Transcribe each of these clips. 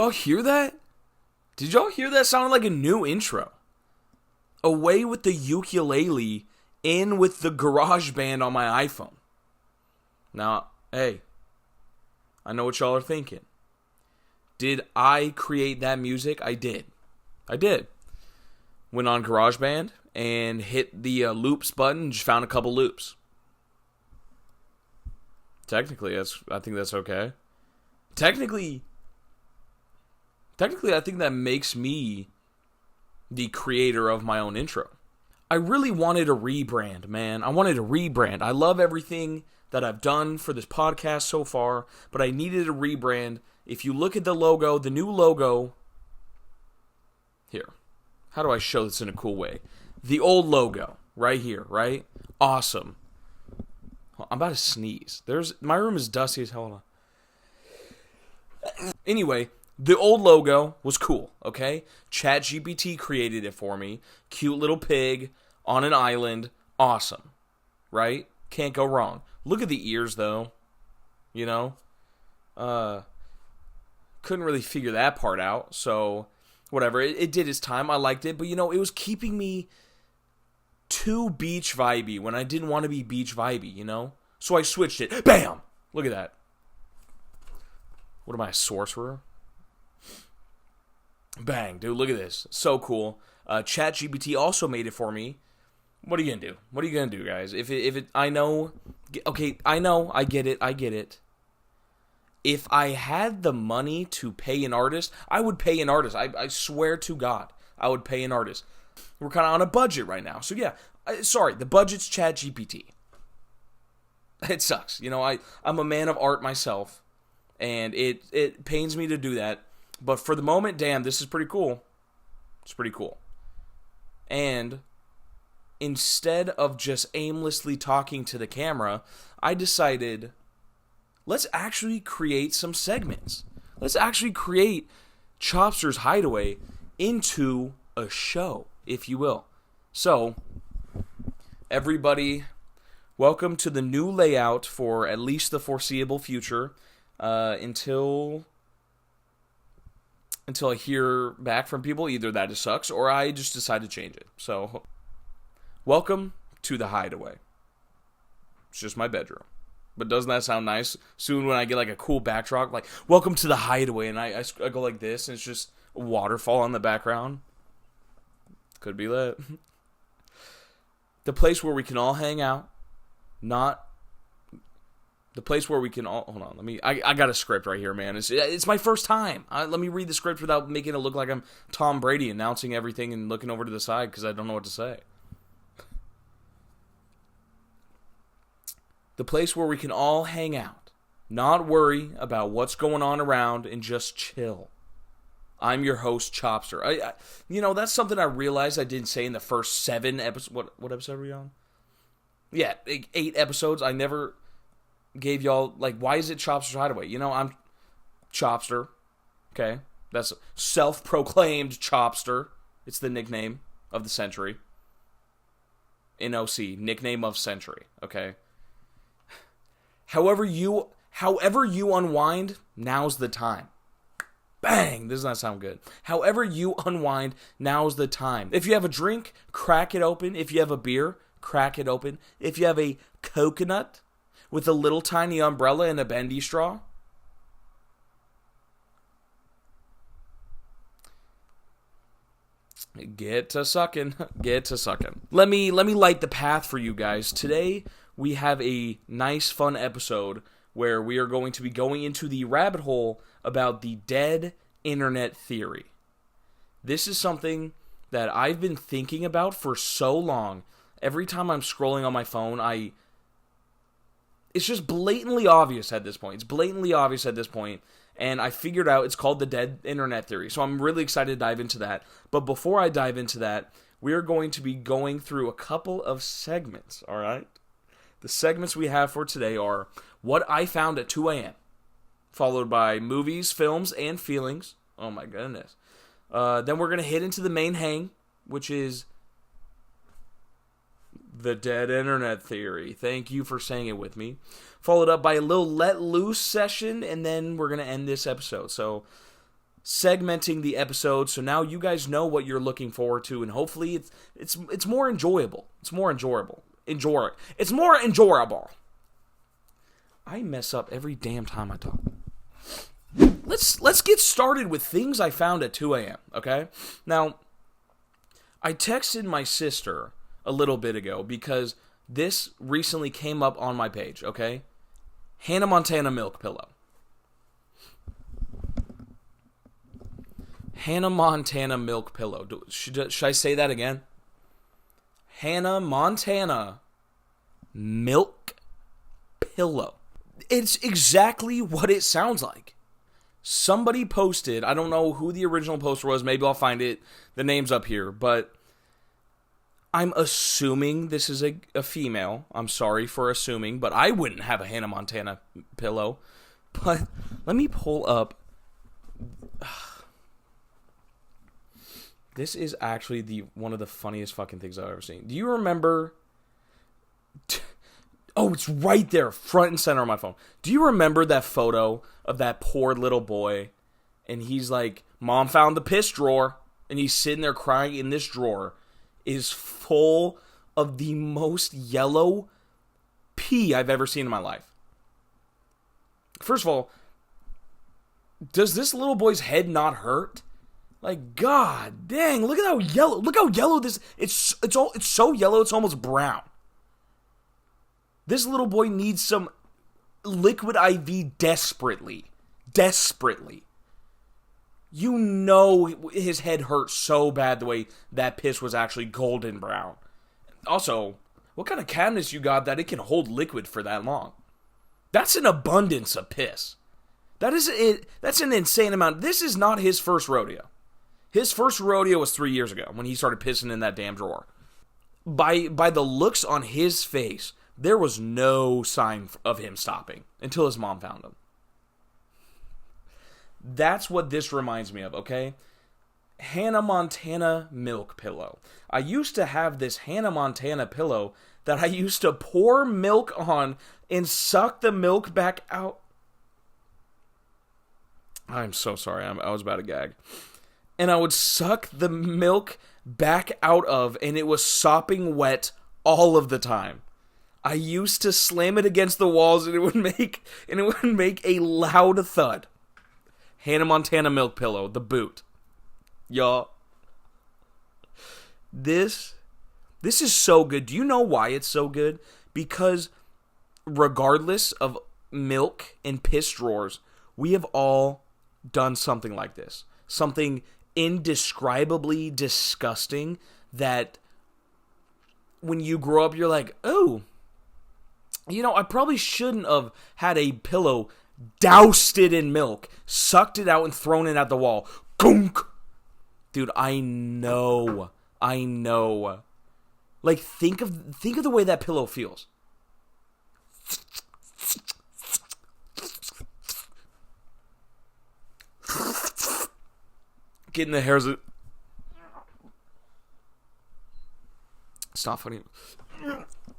y'all hear that? Did y'all hear that? Sounded like a new intro. Away with the ukulele, in with the GarageBand on my iPhone. Now, hey, I know what y'all are thinking. Did I create that music? I did. Went on GarageBand and hit the loops button and just found a couple loops. Technically, I think that's okay. Technically, I think that makes me the creator of my own intro. I really wanted a rebrand, man. I wanted a rebrand. I love everything that I've done for this podcast so far, but I needed a rebrand. If you look at the logo, the new logo... Here. How do I show this in a cool way? The old logo, right here, right? Awesome. I'm about to sneeze. My room is dusty as hell. Anyway, the old logo was cool, okay? ChatGPT created it for me. Cute little pig on an island. Awesome. Right? Can't go wrong. Look at the ears, though. You know? Couldn't really figure that part out, so whatever. It did its time. I liked it, but you know, it was keeping me too beach vibey when I didn't want to be beach vibey, you know? So I switched it. Bam! Look at that. What am I, a sorcerer? Bang, dude, look at this. So cool. ChatGPT also made it for me. What are you gonna do? What are you gonna do, guys? I know, I get it. If I had the money to pay an artist, I would pay an artist. I swear to God, I would pay an artist. We're kind of on a budget right now. So yeah, the budget's ChatGPT. It sucks. You know, I'm a man of art myself, and it pains me to do that. But for the moment, damn, this is pretty cool. It's pretty cool. And instead of just aimlessly talking to the camera, I decided, let's actually create some segments. Let's actually create Chopster's Hideaway into a show, if you will. So, everybody, welcome to the new layout for at least the foreseeable future, until I hear back from people. Either that it sucks, or I just decide to change it. So, welcome to the Hideaway. It's just my bedroom. But doesn't that sound nice? Soon when I get like a cool backdrop, like, welcome to the Hideaway, and I go like this, and it's just a waterfall in the background. Could be lit. The place where we can all hang out. Not the place where we can all... Hold on, I got a script right here, man. It's my first time. Let me read the script without making it look like I'm Tom Brady announcing everything and looking over to the side because I don't know what to say. The place where we can all hang out, not worry about what's going on around, and just chill. I'm your host, Chopster. You know, that's something I realized I didn't say in the first 7 episodes. What episode are we on? Yeah, 8 episodes. I never gave y'all, like, why is it Chopster's Hideaway? You know, I'm Chopster. Okay? That's self-proclaimed Chopster. It's the nickname of the century. NOC, nickname of century. Okay? However you unwind, now's the time. Bang! Does not sound good. However you unwind, now's the time. If you have a drink, crack it open. If you have a beer, crack it open. If you have a coconut with a little tiny umbrella and a bendy straw, get to sucking. Get to sucking. Let me light the path for you guys. Today, we have a nice, fun episode where we are going to be going into the rabbit hole about the dead internet theory. This is something that I've been thinking about for so long. Every time I'm scrolling on my phone, it's just blatantly obvious at this point. And I figured out it's called the dead internet theory. So I'm really excited to dive into that. But before I dive into that, we are going to be going through a couple of segments, all right? The segments we have for today are what I found at 2 a.m., followed by movies, films, and feelings. Oh my goodness. Then we're going to hit into the main hang, which is the dead internet theory. Thank you for saying it with me. Followed up by a little let loose session, and then we're going to end this episode. So segmenting the episode, so now you guys know what you're looking forward to, and hopefully it's more enjoyable. It's more enjoyable. It's more enjoyable. I mess up every damn time I talk. Let's get started with things I found at 2 a.m., okay? Now, I texted my sister a little bit ago because this recently came up on my page, okay? Hannah Montana milk pillow. Hannah Montana milk pillow. Should I say that again? Hannah Montana milk pillow. It's exactly what it sounds like. Somebody posted, I don't know who the original poster was, maybe I'll find it, the name's up here, but I'm assuming this is a female. I'm sorry for assuming, but I wouldn't have a Hannah Montana pillow. But let me pull up. This is actually one of the funniest fucking things I've ever seen. Do you remember? Oh, it's right there, front and center on my phone. Do you remember that photo of that poor little boy? And he's like, Mom found the piss drawer. And he's sitting there crying, in this drawer is full of the most yellow pee I've ever seen in my life. First of all, does this little boy's head not hurt? Like, god dang, look how yellow this, it's so yellow it's almost brown. This little boy needs some liquid IV desperately. You know his head hurt so bad the way that piss was actually golden brown. Also, what kind of cabinets you got that it can hold liquid for that long? That's an abundance of piss. That's an insane amount. This is not his first rodeo. His first rodeo was 3 years ago when he started pissing in that damn drawer. By the looks on his face, there was no sign of him stopping until his mom found him. That's what this reminds me of, okay? Hannah Montana milk pillow. I used to have this Hannah Montana pillow that I used to pour milk on and suck the milk back out. I'm so sorry. I was about to gag. And I would suck the milk back out of, and it was sopping wet all of the time. I used to slam it against the walls, and it would make a loud thud. Hannah Montana milk pillow, the boot. Y'all. This is so good. Do you know why it's so good? Because regardless of milk and piss drawers, we have all done something like this. Something indescribably disgusting that when you grow up, you're like, oh, you know, I probably shouldn't have had a pillow doused it in milk, sucked it out, and thrown it at the wall. Gunk! Dude, I know. Like, think of the way that pillow feels. Getting the hairs. Stop funny.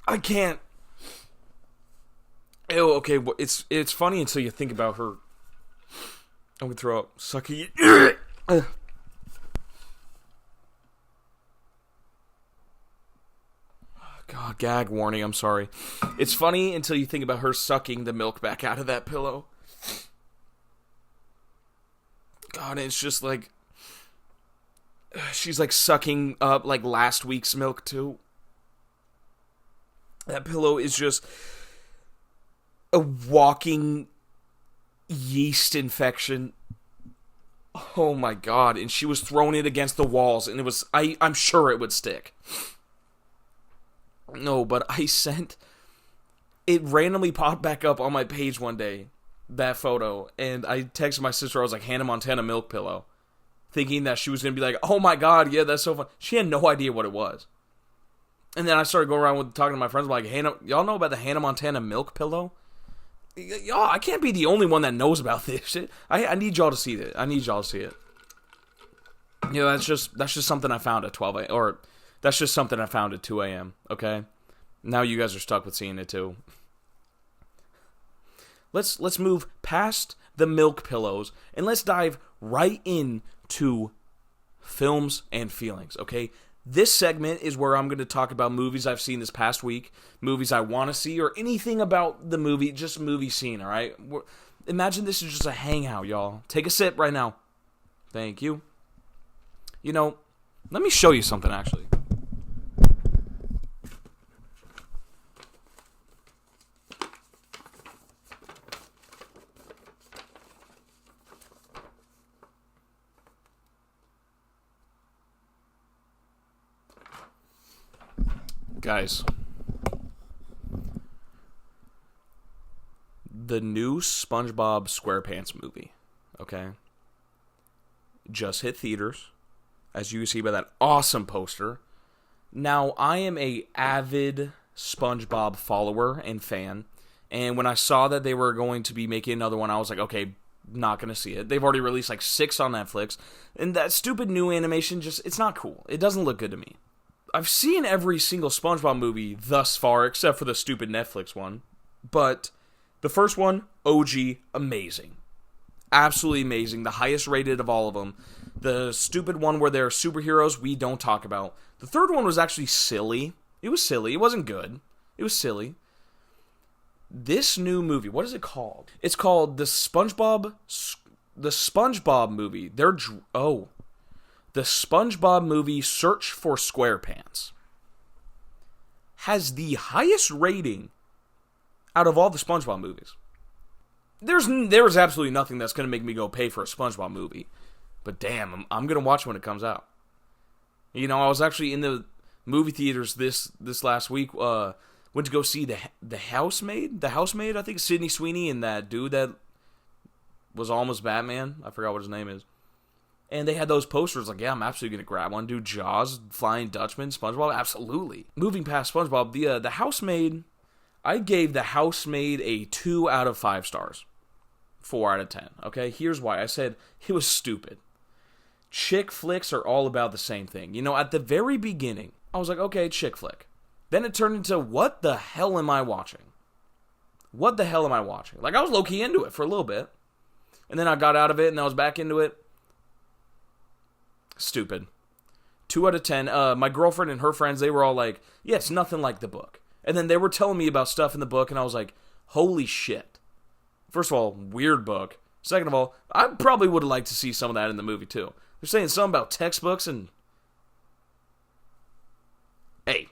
I can't. Ew, okay, well, it's funny until you think about her. I'm gonna throw up. Sucky. God, gag warning, I'm sorry. It's funny until you think about her sucking the milk back out of that pillow. God, it's just like, she's like sucking up like last week's milk too. That pillow is just a walking yeast infection. Oh my god. And she was throwing it against the walls, and I'm sure it would stick. No, but it randomly popped back up on my page one day, that photo, and I texted my sister. I was like, Hannah Montana milk pillow, thinking that she was going to be like, oh my god, yeah, that's so fun. She had no idea what it was. And then I started going around talking to my friends, like, y'all know about the Hannah Montana milk pillow? Y'all, I can't be the only one that knows about this shit. I need y'all to see it. You know, that's just something I found at 12 a.m. Or that's just something I found at 2 a.m., okay? Now you guys are stuck with seeing it too. Let's move past the milk pillows, and let's dive right into films and feelings, okay? This segment is where I'm going to talk about movies I've seen this past week, movies I want to see, or anything about the movie, just movie scene, all right? Imagine this is just a hangout, y'all. Take a sip right now. Thank you. You know, let me show you something, actually. Guys, the new SpongeBob SquarePants movie, okay, just hit theaters, as you can see by that awesome poster. Now, I am a avid SpongeBob follower and fan, and when I saw that they were going to be making another one, I was like, okay, not going to see it. They've already released like 6 on Netflix, and that stupid new animation it's not cool. It doesn't look good to me. I've seen every single SpongeBob movie thus far, except for the stupid Netflix one. But the first one, OG, amazing. Absolutely amazing. The highest rated of all of them. The stupid one where they're superheroes, we don't talk about. The third one was actually silly. It was silly. It wasn't good. It was silly. This new movie, what is it called? It's called the SpongeBob movie. The SpongeBob movie Search for SquarePants has the highest rating out of all the SpongeBob movies. There's absolutely nothing that's going to make me go pay for a SpongeBob movie. But damn, I'm going to watch it when it comes out. You know, I was actually in the movie theaters this last week. Went to go see the Housemaid. The Housemaid, I think Sydney Sweeney and that dude that was almost Batman. I forgot what his name is. And they had those posters like, yeah, I'm absolutely going to grab one. Dude, Jaws, Flying Dutchman, SpongeBob, absolutely. Moving past SpongeBob, the Housemaid, I gave the Housemaid a 2 out of 5 stars. 4 out of 10, okay? Here's why. I said it was stupid. Chick flicks are all about the same thing. You know, at the very beginning, I was like, okay, chick flick. Then it turned into, what the hell am I watching? What the hell am I watching? Like, I was low-key into it for a little bit. And then I got out of it, and I was back into it. Stupid. 2 out of 10. My girlfriend and her friends, they were all like, yeah, it's nothing like the book. And then they were telling me about stuff in the book, and I was like, holy shit. First of all, weird book. Second of all, I probably would have liked to see some of that in the movie, too. They're saying something about textbooks, and hey,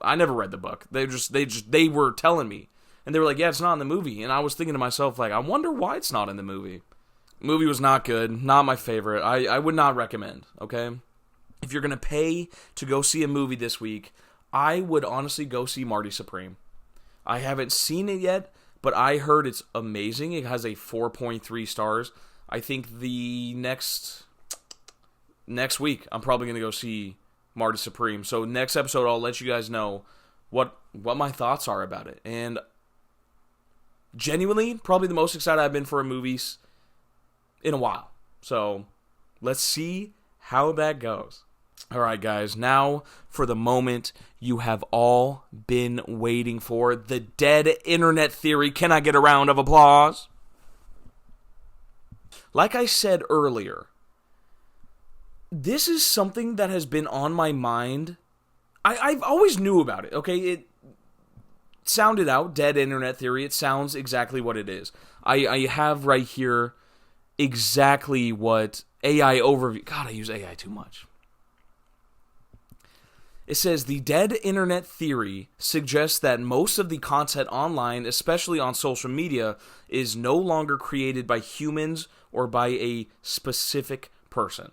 I never read the book. They were telling me. And they were like, yeah, it's not in the movie. And I was thinking to myself, like, I wonder why it's not in the movie. Movie was not good, not my favorite. I would not recommend, okay? If you're going to pay to go see a movie this week, I would honestly go see Marty Supreme. I haven't seen it yet, but I heard it's amazing. It has a 4.3 stars. I think the next week, I'm probably going to go see Marty Supreme. So next episode, I'll let you guys know what my thoughts are about it. And genuinely, probably the most excited I've been for a movie in a while. So let's see how that goes. All right, guys, now for the moment you have all been waiting for, the dead internet theory. Can I get a round of applause? Like I said earlier, this is something that has been on my mind. I've always knew about it, okay? It sounded out, dead internet theory. It sounds exactly what it is. I have right here exactly what AI overview. God, I use AI too much. It says, the dead internet theory suggests that most of the content online, especially on social media, is no longer created by humans or by a specific person.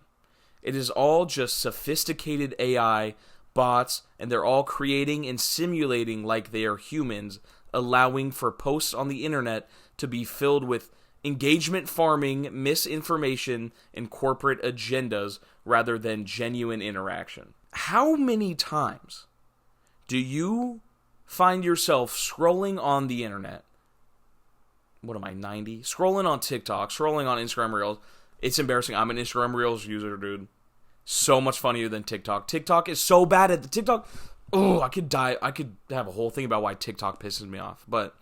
It is all just sophisticated AI bots, and they're all creating and simulating like they are humans, allowing for posts on the internet to be filled with engagement farming, misinformation, and corporate agendas rather than genuine interaction. How many times do you find yourself scrolling on the internet? What am I, 90? Scrolling on TikTok, scrolling on Instagram Reels. It's embarrassing. I'm an Instagram Reels user, dude. So much funnier than TikTok. TikTok is so bad at the TikTok. Oh, I could die. I could have a whole thing about why TikTok pisses me off. But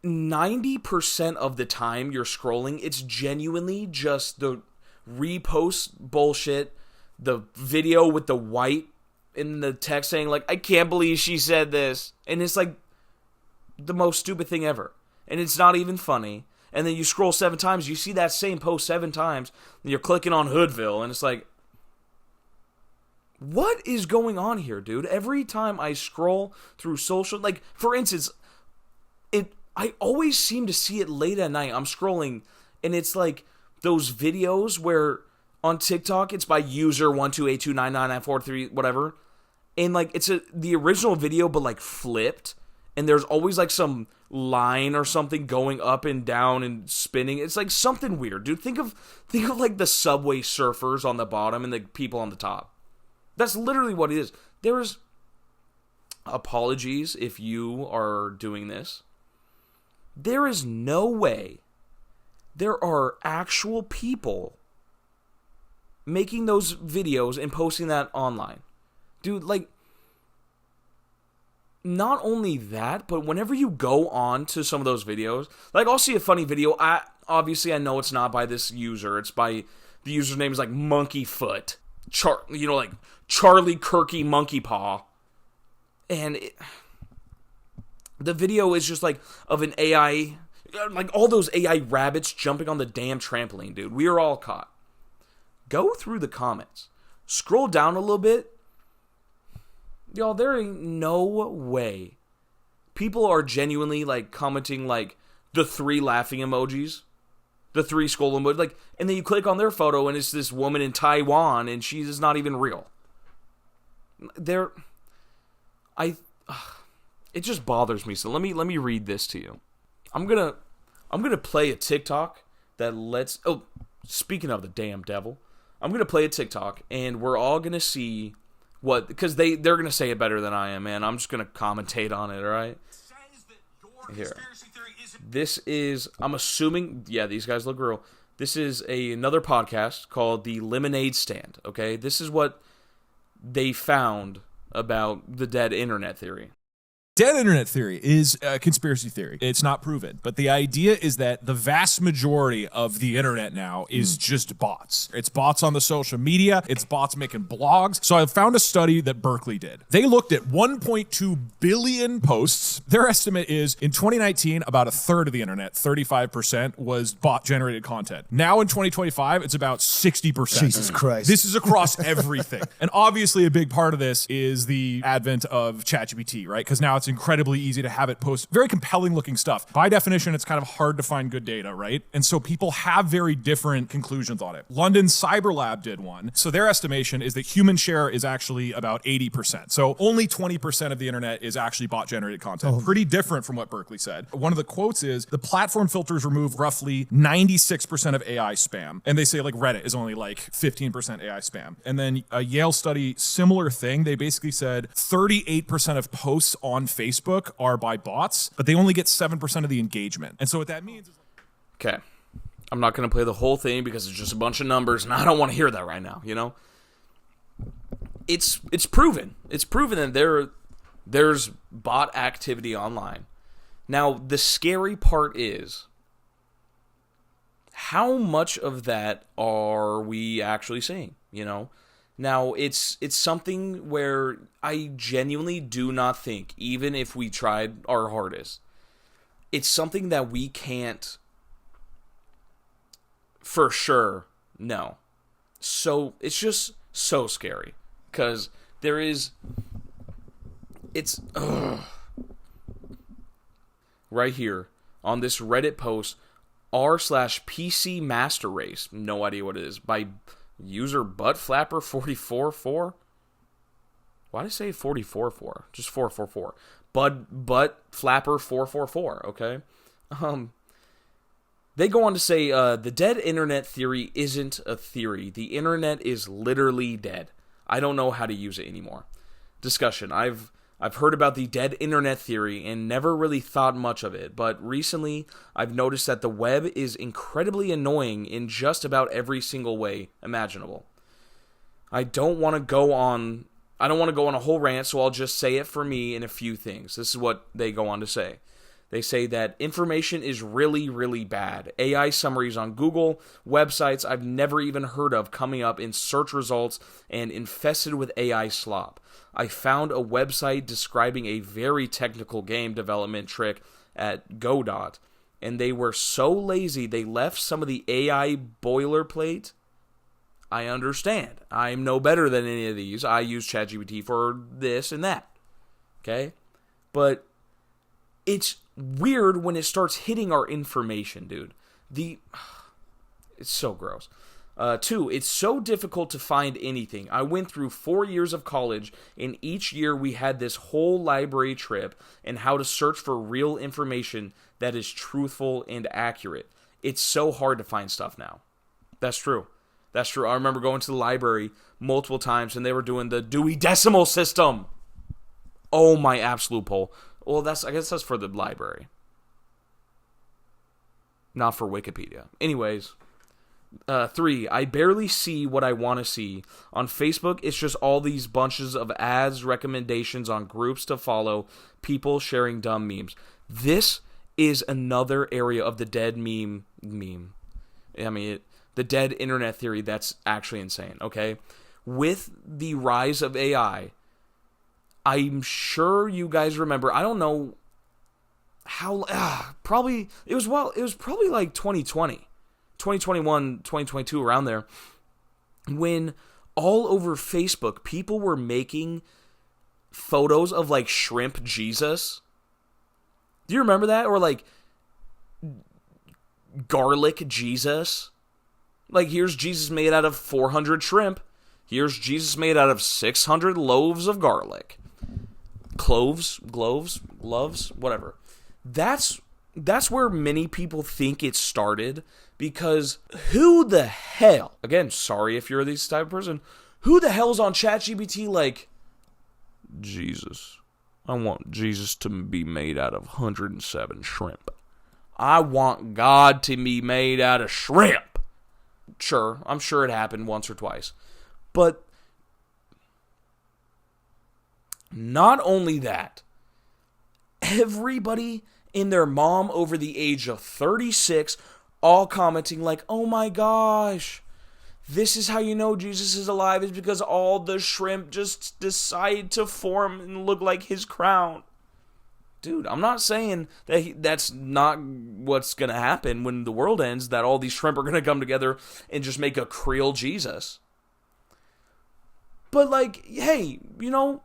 90% of the time you're scrolling, it's genuinely just the repost bullshit, the video with the white in the text saying, like, I can't believe she said this. And it's like the most stupid thing ever. And it's not even funny. And then you scroll 7 times, you see that same post 7 times, and you're clicking on Hoodville, and it's like, what is going on here, dude? Every time I scroll through social, like, for instance, I always seem to see it late at night. I'm scrolling, and it's like those videos where on TikTok, it's by user 128299943, whatever. And, like, it's the original video, but, like, flipped. And there's always, like, some line or something going up and down and spinning. It's, like, something weird, dude. Think of like, the Subway surfers on the bottom and the people on the top. That's literally what it is. There's apologies if you are doing this. There is no way there are actual people making those videos and posting that online. Dude, like, not only that, but whenever you go on to some of those videos, like, I'll see a funny video. Obviously, I know it's not by this user. It's by, the user's name is, like, Monkeyfoot. Like, Charlie Kirky Monkey Paw. And the video is just, like, of an AI, like, all those AI rabbits jumping on the damn trampoline, dude. We are all caught. Go through the comments. Scroll down a little bit. Y'all, there ain't no way people are genuinely, like, commenting, like, the 3 laughing emojis, the 3 skull emojis, like, and then you click on their photo and it's this woman in Taiwan and she's not even real. It just bothers me. So let me read this to you. I'm gonna play a TikTok that lets. Oh, speaking of the damn devil, I'm gonna play a TikTok and we're all gonna see what, because they're gonna say it better than I am, man. I'm just gonna commentate on it. All right. Here. This is, I'm assuming, yeah, these guys look real. This is another podcast called The Lemonade Stand, okay? This is what they found about the dead internet theory. Dead internet theory is a conspiracy theory. It's not proven. But the idea is that the vast majority of the internet now is just bots. It's bots on the social media. It's bots making blogs. So I found a study that Berkeley did. They looked at 1.2 billion posts. Their estimate is in 2019, about a third of the internet, 35%, was bot-generated content. Now in 2025, it's about 60%. Jesus Christ. This is across everything. And obviously a big part of this is the advent of ChatGPT, right? Because now it's incredibly easy to have it post very compelling looking stuff. By definition, it's kind of hard to find good data, right? And so people have very different conclusions on it. London Cyber Lab did one. So their estimation is that human share is actually about 80%. So only 20% of the internet is actually bot generated content. Pretty different from what Berkeley said. One of the quotes is, the platform filters remove roughly 96% of AI spam. And they say, like, Reddit is only like 15% AI spam. And then a Yale study, similar thing. They basically said 38% of posts on Facebook are by bots, but they only get 7% of the engagement. And so what that means is... Okay. I'm not going to play the whole thing because it's just a bunch of numbers, and I don't want to hear that right now, you know? It's proven. It's proven that there's bot activity online. Now, the scary part is, how much of that are we actually seeing, you know? Now, it's something where I genuinely do not think, even if we tried our hardest, it's something that we can't for sure know. So, it's just so scary. Because it's right here on this Reddit post, r/PC Master Race, no idea what it is, by user buttflapper444. Why did I say 44 just 444? Buttflapper444, okay? They go on to say, the dead internet theory isn't a theory. The internet is literally dead. I don't know how to use it anymore. Discussion. I've heard about the dead internet theory and never really thought much of it, but recently I've noticed that the web is incredibly annoying in just about every single way imaginable. I don't want to go on a whole rant, so I'll just say it for me in a few things. This is what they go on to say. They say that information is really, really bad. AI summaries on Google, websites I've never even heard of coming up in search results and infested with AI slop. I found a website describing a very technical game development trick at Godot, and they were so lazy they left some of the AI boilerplate. I understand. I'm no better than any of these. I use ChatGPT for this and that. Okay? But it's weird when it starts hitting our information, dude. It's so gross. 2, it's so difficult to find anything. I went through 4 years of college, and each year we had this whole library trip and how to search for real information that is truthful and accurate. It's so hard to find stuff now. That's true. That's true. I remember going to the library multiple times, and they were doing the Dewey Decimal System. Oh, my absolute pole. Well, I guess that's for the library. Not for Wikipedia. Anyways. 3, I barely see what I want to see. On Facebook, it's just all these bunches of ads, recommendations on groups to follow, people sharing dumb memes. This is another area of the dead meme. I mean, the dead internet theory that's actually insane, okay? With the rise of AI, I'm sure you guys remember, I don't know how, it was probably like 2020. 2021, 2022, around there, when all over Facebook, people were making photos of, like, shrimp Jesus. Do you remember that? Or, like, garlic Jesus. Like, here's Jesus made out of 400 shrimp. Here's Jesus made out of 600 loaves of garlic. Cloves, gloves, whatever. That's where many people think it started, because who the hell, again, sorry if you're this type of person, who the hell's on ChatGPT like, Jesus, I want Jesus to be made out of 107 shrimp. I want God to be made out of shrimp. Sure, I'm sure it happened once or twice. But not only that, everybody and their mom over the age of 36 all commenting like, oh my gosh, this is how you know Jesus is alive, is because all the shrimp just decide to form and look like his crown. Dude, I'm not saying that that's not what's going to happen when the world ends, that all these shrimp are going to come together and just make a Creole Jesus. But like, hey, no.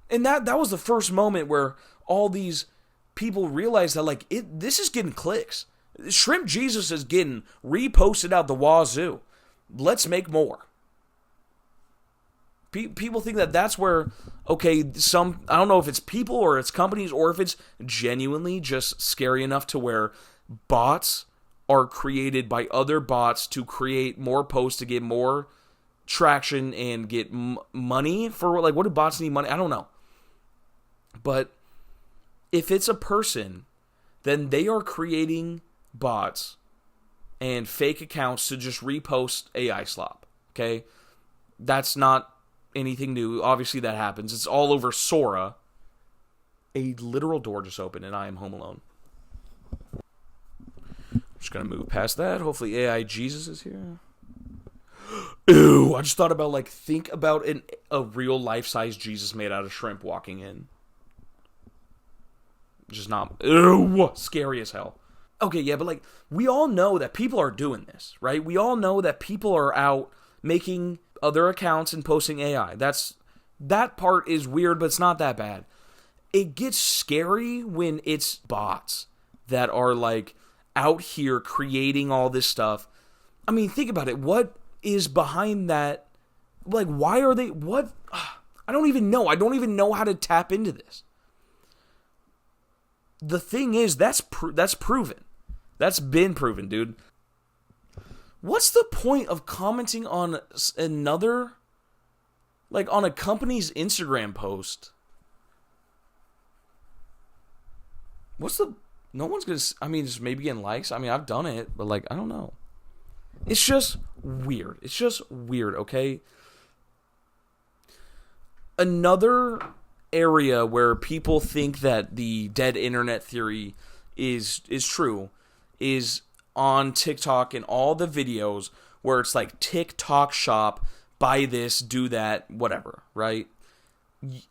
And that was the first moment where all these people realized that, like, this is getting clicks. Shrimp Jesus is getting reposted out the wazoo. Let's make more. People think that that's where, okay, I don't know if it's people or it's companies or if it's genuinely just scary enough to where bots are created by other bots to create more posts to get more traction and get money for, like, what do bots need money? I don't know. But if it's a person, then they are creating bots and fake accounts to just repost AI slop. Okay? That's not anything new. Obviously that happens. It's all over Sora. A literal door just opened and I am home alone. I'm just going to move past that. Hopefully AI Jesus is here. Ew, I just thought about, like, think about a real life-size Jesus made out of shrimp walking in. Just not, ew, scary as hell. Okay, yeah, but, like, we all know that people are doing this, right? We all know that people are out making other accounts and posting AI. That part is weird, but it's not that bad. It gets scary when it's bots that are, like, out here creating all this stuff. I mean, think about it. What is behind that? Like, why are they, what? I don't even know. I don't even know how to tap into this. The thing is, that's proven. That's been proven, dude. What's the point of commenting on another, like, on a company's Instagram post? No one's gonna, I mean, just maybe getting likes. I mean, I've done it, but, like, I don't know. It's just weird. It's just weird, okay? Another area where people think that the dead internet theory is true is on TikTok and all the videos where it's like TikTok shop, buy this, do that, whatever, right?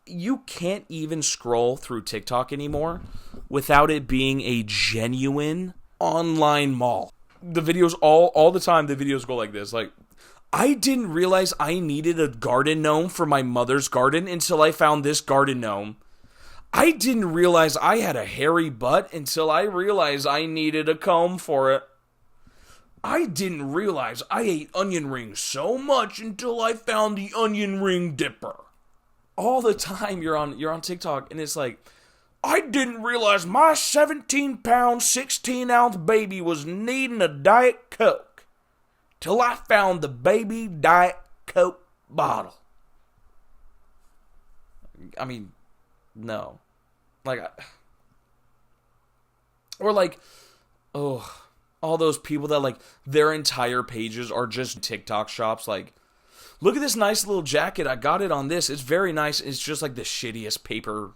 You can't even scroll through TikTok anymore without it being a genuine online mall. The videos all the time, the videos go like this, like, I didn't realize I needed a garden gnome for my mother's garden until I found this garden gnome. I didn't realize I had a hairy butt until I realized I needed a comb for it. I didn't realize I ate onion rings so much until I found the onion ring dipper. All the time you're on TikTok and it's like, I didn't realize my 17-pound, 16-ounce baby was needing a Diet Coke till I found the baby Diet Coke bottle. I mean, no. Or like, oh, all those people that like their entire pages are just TikTok shops. Like, look at this nice little jacket. I got it on this. It's very nice. It's just like the shittiest paper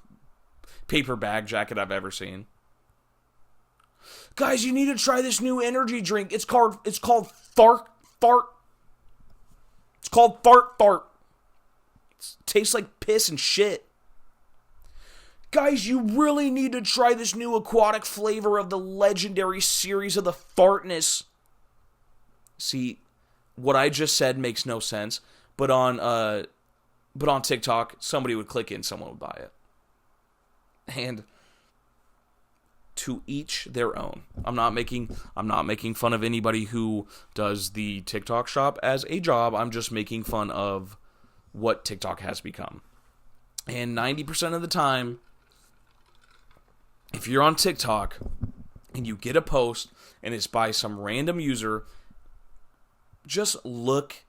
bag jacket I've ever seen. Guys, you need to try this new energy drink. It's called Fart. It's called Fart. It tastes like piss and shit. Guys, you really need to try this new aquatic flavor of the legendary series of the Fartness. See, what I just said makes no sense, but on TikTok, somebody would click in, someone would buy it. And to each their own. I'm not making fun of anybody who does the TikTok shop as a job. I'm just making fun of what TikTok has become. And 90% of the time, if you're on TikTok and you get a post and it's by some random user, just look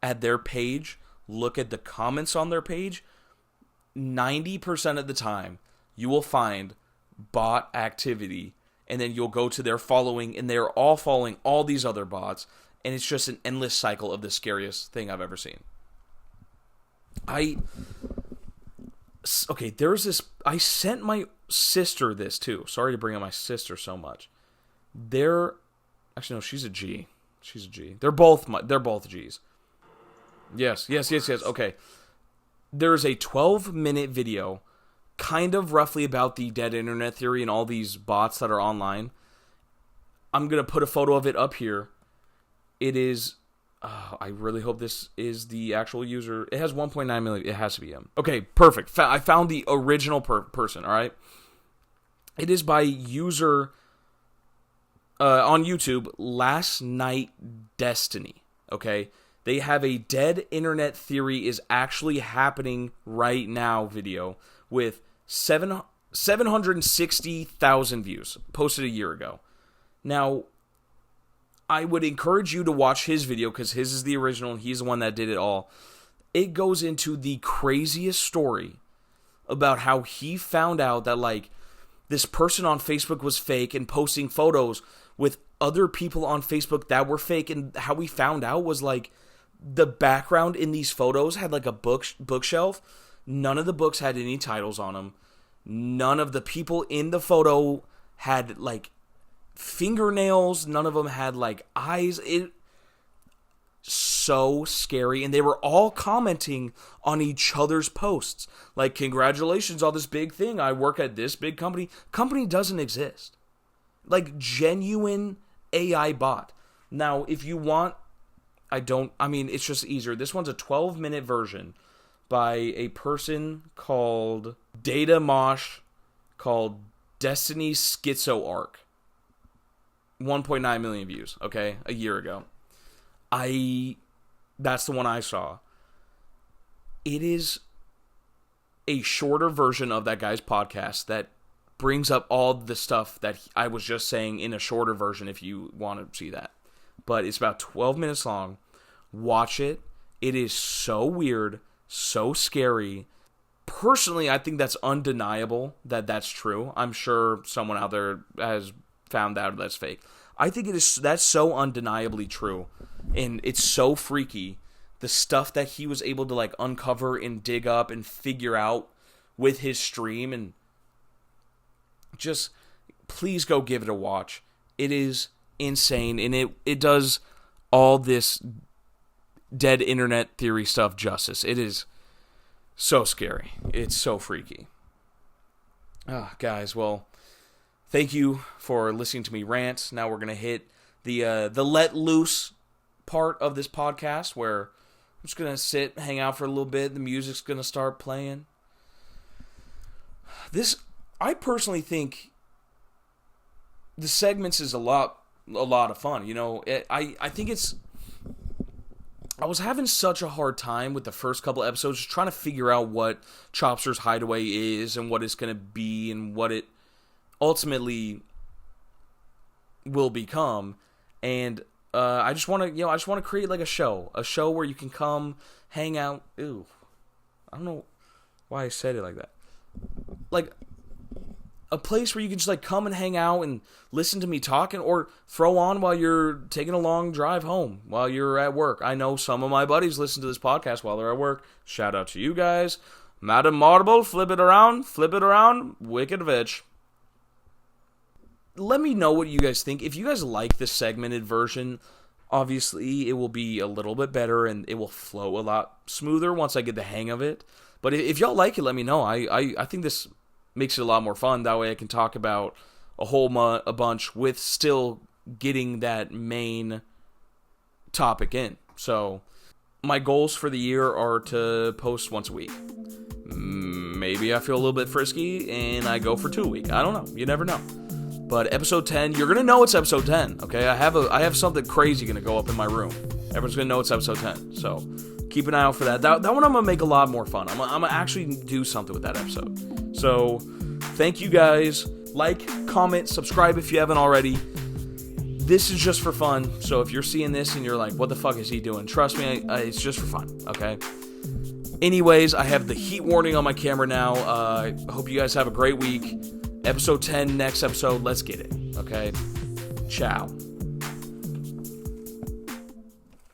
at their page, look at the comments on their page. 90% of the time, you will find bot activity, and then you'll go to their following, and they're all following all these other bots, and it's just an endless cycle of the scariest thing I've ever seen. There's this, I sent my sister this too. Sorry to bring up my sister so much. Actually no, she's a G. She's a G. They're both G's. Yes. Okay. There's a 12-minute video kind of roughly about the dead internet theory and all these bots that are online. I'm going to put a photo of it up here. It is, I really hope this is the actual user. It has 1.9 million. It has to be him. Okay, perfect. I found the original person, all right? It is by user on YouTube, Last Night Destiny, okay? They have a dead internet theory is actually happening right now video with 760,000 views, posted a year ago. Now, I would encourage you to watch his video because his is the original and he's the one that did it all. It goes into the craziest story about how he found out that, like, this person on Facebook was fake and posting photos with other people on Facebook that were fake, and how we found out was, like, the background in these photos had, like, a bookshelf. None of the books had any titles on them. None of the people in the photo had, like, fingernails. None of them had, like, eyes. It so scary. And they were all commenting on each other's posts. Like, congratulations on this big thing. I work at this big company. Company doesn't exist. Like, genuine AI bot. Now, if you want, it's just easier. This one's a 12-minute version by a person called Data Mosh, called Destiny Schizo Arc. 1.9 million views, okay? A year ago. That's the one I saw. It is a shorter version of that guy's podcast that brings up all the stuff that I was just saying in a shorter version if you want to see that. But it's about 12 minutes long. Watch it. It is so weird, so scary. Personally, I think that's undeniable that that's true. I'm sure someone out there has found out that's fake. I think that's so undeniably true, and it's so freaky. The stuff that he was able to, like, uncover and dig up and figure out with his stream, and just please go give it a watch. It is insane, and it does all this dead internet theory stuff justice. It is so scary. It's so freaky. Guys, well, thank you for listening to me rant. Now we're gonna hit the let loose part of this podcast, where I'm just gonna sit, hang out for a little bit. The music's gonna start playing. I personally think the segments is a lot of fun. You know, I think I was having such a hard time with the first couple episodes, just trying to figure out what Chopster's Hideaway is and what it's going to be and what it ultimately will become. And I just want to create like a show where you can come, hang out. Ew, I don't know why I said it like that. Like a place where you can just like come and hang out and listen to me talking, or throw on while you're taking a long drive home, while you're at work. I know some of my buddies listen to this podcast while they're at work. Shout out to you guys. Madam Marble, flip it around, wicked bitch. Let me know what you guys think. If you guys like this segmented version, obviously it will be a little bit better and it will flow a lot smoother once I get the hang of it. But if y'all like it, let me know. I think this makes it a lot more fun. That way I can talk about a bunch with still getting that main topic in. So my goals for the year are to post once a week. Maybe I feel a little bit frisky and I go for 2 a week. I don't know. You never know. But episode 10, you're going to know it's episode 10, okay? I have something crazy going to go up in my room. Everyone's going to know it's episode 10. So keep an eye out for that. That one I'm going to make a lot more fun. I'm going to actually do something with that episode. So, thank you guys. Like, comment, subscribe if you haven't already. This is just for fun. So, if you're seeing this and you're like, what the fuck is he doing? Trust me, it's just for fun, okay? Anyways, I have the heat warning on my camera now. I hope you guys have a great week. Episode 10, next episode. Let's get it, okay? Ciao.